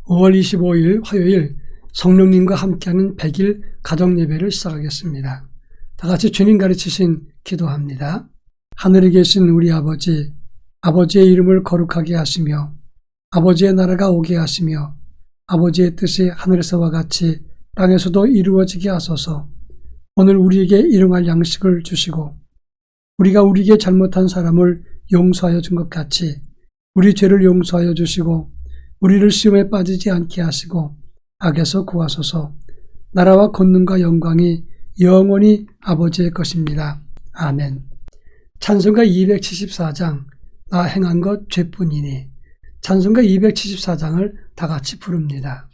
5월 25일 화요일 성령님과 함께하는 100일 가정예배를 시작하겠습니다. 다 같이 주님 가르치신 기도합니다. 하늘에 계신 우리 아버지, 아버지의 이름을 거룩하게 하시며 아버지의 나라가 오게 하시며 아버지의 뜻이 하늘에서와 같이 땅에서도 이루어지게 하소서. 오늘 우리에게 일용할 양식을 주시고 우리가 우리에게 잘못한 사람을 용서하여 준 것 같이 우리 죄를 용서하여 주시고 우리를 시험에 빠지지 않게 하시고 악에서 구하소서. 나라와 권능과 영광이 영원히 아버지의 것입니다. 아멘. 찬송가 274장 나 행한 것 죄뿐이니. 찬송가 274장을 다 같이 부릅니다.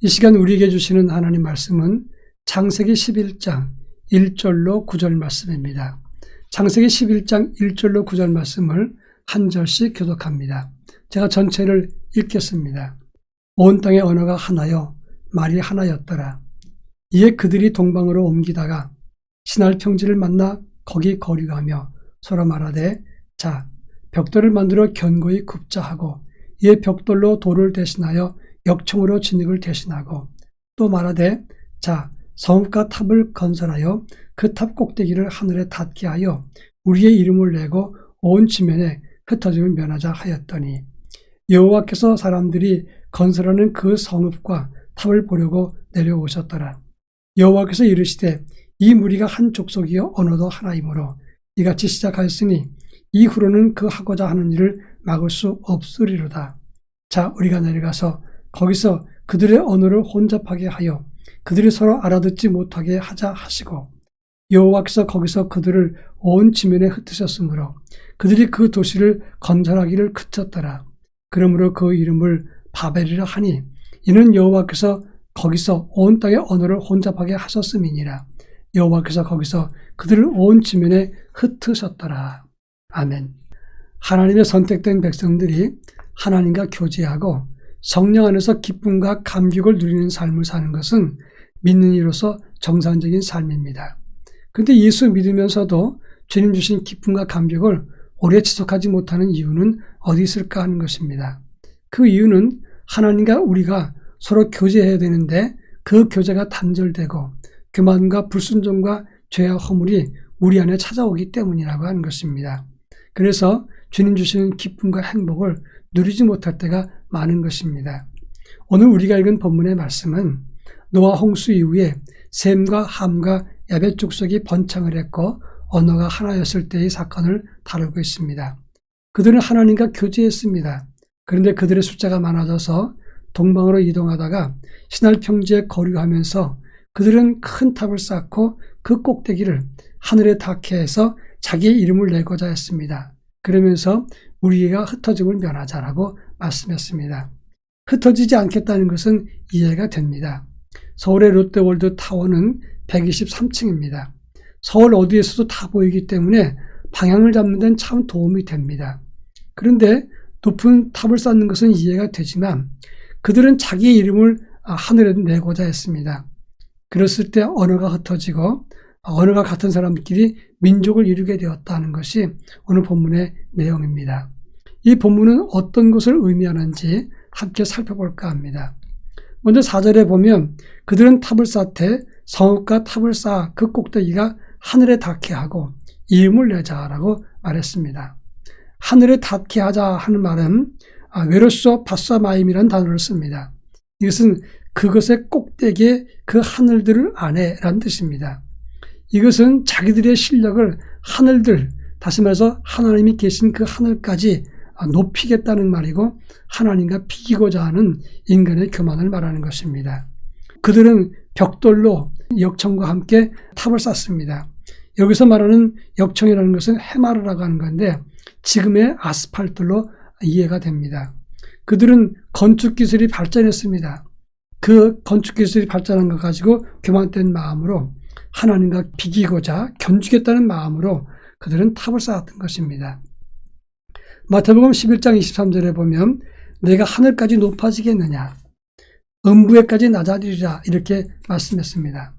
이 시간 우리에게 주시는 하나님 말씀은 창세기 11장 1절로 9절 말씀입니다. 창세기 11장 1절로 9절 말씀을 한 절씩 교독합니다. 제가 전체를 읽겠습니다. 온 땅의 언어가 하나요 말이 하나였더라. 이에 그들이 동방으로 옮기다가 신할 평지를 만나 거기 거류하며 서로 말하되 자 벽돌을 만들어 견고히 굽자 하고 이에 벽돌로 돌을 대신하여 역청으로 진흙을 대신하고 또 말하되 자 성읍과 탑을 건설하여 그 탑 꼭대기를 하늘에 닿게 하여 우리의 이름을 내고 온 지면에 흩어짐을 면하자 하였더니 여호와께서 사람들이 건설하는 그 성읍과 탑을 보려고 내려오셨더라. 여호와께서 이르시되 이 무리가 한 족속이요 언어도 하나이므로 이같이 시작하였으니 이후로는 그 하고자 하는 일을 막을 수 없으리로다. 자 우리가 내려가서 거기서 그들의 언어를 혼잡하게 하여 그들이 서로 알아듣지 못하게 하자 하시고 여호와께서 거기서 그들을 온 지면에 흩으셨으므로 그들이 그 도시를 건설하기를 그쳤더라. 그러므로 그 이름을 바벨이라 하니 이는 여호와께서 거기서 온 땅의 언어를 혼잡하게 하셨음이니라. 여호와께서 거기서 그들을 온 지면에 흩으셨더라. 아멘. 하나님의 선택된 백성들이 하나님과 교제하고 성령 안에서 기쁨과 감격을 누리는 삶을 사는 것은 믿는 이로서 정상적인 삶입니다. 그런데 예수 믿으면서도 주님 주신 기쁨과 감격을 오래 지속하지 못하는 이유는 어디 있을까 하는 것입니다. 그 이유는 하나님과 우리가 서로 교제해야 되는데 그 교제가 단절되고 교만과 불순종과 죄와 허물이 우리 안에 찾아오기 때문이라고 하는 것입니다. 그래서 주님 주시는 기쁨과 행복을 누리지 못할 때가 많은 것입니다. 오늘 우리가 읽은 본문의 말씀은 노아 홍수 이후에 셈과 함과 야벳 족속이 번창을 했고 언어가 하나였을 때의 사건을 다루고 있습니다. 그들은 하나님과 교제했습니다. 그런데 그들의 숫자가 많아져서 동방으로 이동하다가 시날 평지에 거류하면서 그들은 큰 탑을 쌓고 그 꼭대기를 하늘에 닿게 해서 자기의 이름을 내고자 했습니다. 그러면서 우리가 흩어짐을 면하자라고 말씀했습니다. 흩어지지 않겠다는 것은 이해가 됩니다. 서울의 롯데월드 타워는 123층입니다. 서울 어디에서도 다 보이기 때문에 방향을 잡는 데는 참 도움이 됩니다. 그런데 높은 탑을 쌓는 것은 이해가 되지만 그들은 자기의 이름을 하늘에 내고자 했습니다. 그랬을 때 언어가 흩어지고 언어가 같은 사람끼리 민족을 이루게 되었다는 것이 오늘 본문의 내용입니다. 이 본문은 어떤 것을 의미하는지 함께 살펴볼까 합니다. 먼저 4절에 보면 그들은 탑을 쌓되 성읍과 탑을 쌓아 그 꼭대기가 하늘에 닿게 하고 이름을 내자라고 말했습니다. 하늘에 닿게 하자 하는 말은 외로쇼 바사마임이라는 단어를 씁니다. 이것은 그것의 꼭대기에 그 하늘들을 안에라는 뜻입니다. 이것은 자기들의 실력을 하늘들, 다시 말해서 하나님이 계신 그 하늘까지 높이겠다는 말이고 하나님과 비기고자 하는 인간의 교만을 말하는 것입니다. 그들은 벽돌로 역청과 함께 탑을 쌓습니다. 여기서 말하는 역청이라는 것은 해마르라고 하는 건데 지금의 아스팔트로 이해가 됩니다. 그들은 건축기술이 발전했습니다. 그 건축기술이 발전한 것 가지고 교만된 마음으로 하나님과 비기고자 견주겠다는 마음으로 그들은 탑을 쌓았던 것입니다. 마태복음 11장 23절에 보면 내가 하늘까지 높아지겠느냐 음부에까지 낮아지리라 이렇게 말씀했습니다.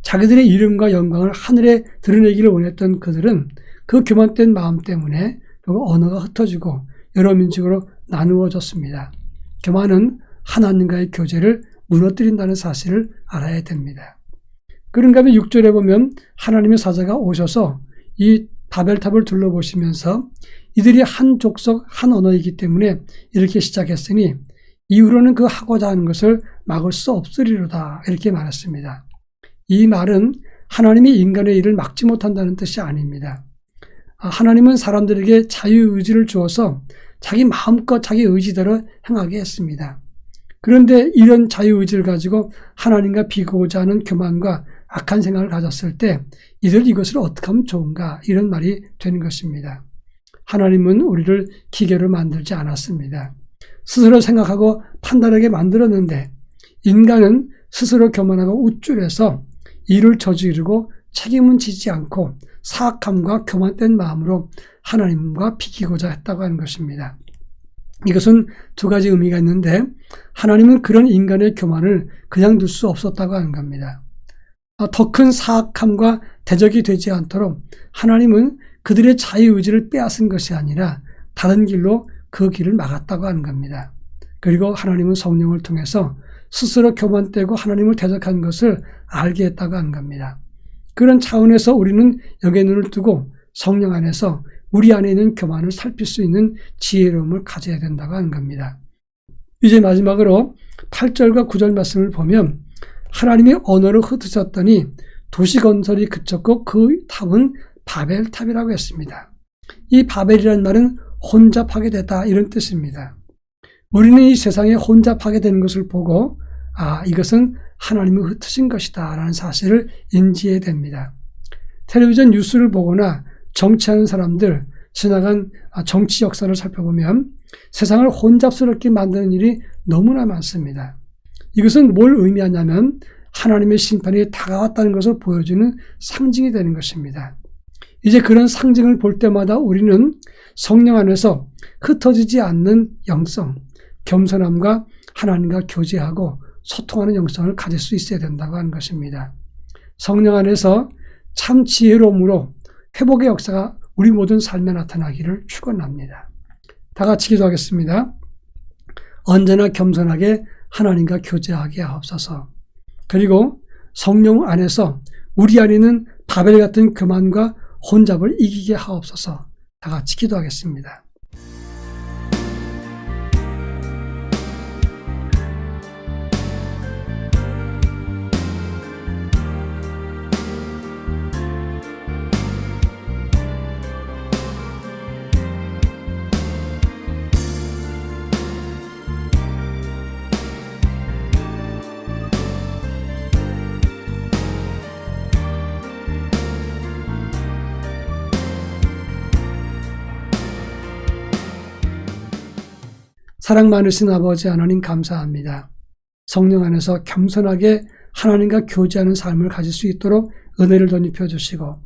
자기들의 이름과 영광을 하늘에 드러내기를 원했던 그들은 그 교만된 마음 때문에 언어가 흩어지고 여러 민족으로 나누어졌습니다. 교만은 하나님과의 교제를 무너뜨린다는 사실을 알아야 됩니다. 그런가 하면 6절에 보면 하나님의 사자가 오셔서 이 바벨탑을 둘러보시면서 이들이 한 족속 한 언어이기 때문에 이렇게 시작했으니 이후로는 그 하고자 하는 것을 막을 수 없으리로다 이렇게 말했습니다. 이 말은 하나님이 인간의 일을 막지 못한다는 뜻이 아닙니다. 하나님은 사람들에게 자유의지를 주어서 자기 마음껏 자기 의지대로 행하게 했습니다. 그런데 이런 자유의지를 가지고 하나님과 비교하고자 하는 교만과 악한 생각을 가졌을 때 이것을 어떻게 하면 좋은가 이런 말이 되는 것입니다. 하나님은 우리를 기계로 만들지 않았습니다. 스스로 생각하고 판단하게 만들었는데 인간은 스스로 교만하고 우쭐해서 일을 저지르고 책임은 지지 않고 사악함과 교만된 마음으로 하나님과 비기고자 했다고 하는 것입니다. 이것은 두 가지 의미가 있는데 하나님은 그런 인간의 교만을 그냥 둘 수 없었다고 하는 겁니다. 더 큰 사악함과 대적이 되지 않도록 하나님은 그들의 자유의지를 빼앗은 것이 아니라 다른 길로 그 길을 막았다고 하는 겁니다. 그리고 하나님은 성령을 통해서 스스로 교만되고 하나님을 대적한 것을 알게 했다고 하는 겁니다. 그런 차원에서 우리는 여기에 눈을 두고 성령 안에서 우리 안에 있는 교만을 살필 수 있는 지혜로움을 가져야 된다고 하는 겁니다. 이제 마지막으로 8절과 9절 말씀을 보면 하나님이 언어를 흩으셨더니 도시 건설이 그쳤고 그 탑은 바벨탑이라고 했습니다. 이 바벨이라는 말은 혼잡하게 되다 이런 뜻입니다. 우리는 이 세상에 혼잡하게 되는 것을 보고 이것은 하나님이 흩으신 것이다 라는 사실을 인지해야 됩니다. 텔레비전 뉴스를 보거나 정치하는 사람들, 지나간 정치 역사를 살펴보면 세상을 혼잡스럽게 만드는 일이 너무나 많습니다. 이것은 뭘 의미하냐면 하나님의 심판이 다가왔다는 것을 보여주는 상징이 되는 것입니다. 이제 그런 상징을 볼 때마다 우리는 성령 안에서 흩어지지 않는 영성, 겸손함과 하나님과 교제하고 소통하는 영성을 가질 수 있어야 된다고 하는 것입니다. 성령 안에서 참 지혜로움으로 회복의 역사가 우리 모든 삶에 나타나기를 축원합니다. 다 같이 기도하겠습니다. 언제나 겸손하게 하나님과 교제하게 하옵소서. 그리고 성령 안에서 우리 안에 있는 바벨 같은 교만과 혼잡을 이기게 하옵소서. 다 같이 기도하겠습니다. 사랑 많으신 아버지 하나님 감사합니다. 성령 안에서 겸손하게 하나님과 교제하는 삶을 가질 수 있도록 은혜를 덧입혀 주시고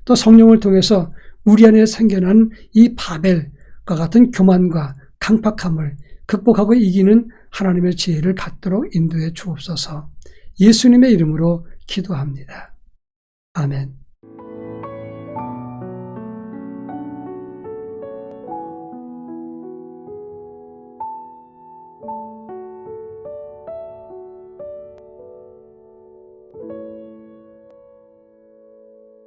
또 성령을 통해서 우리 안에 생겨난 이 바벨과 같은 교만과 강팍함을 극복하고 이기는 하나님의 지혜를 갖도록 인도해 주옵소서. 예수님의 이름으로 기도합니다. 아멘.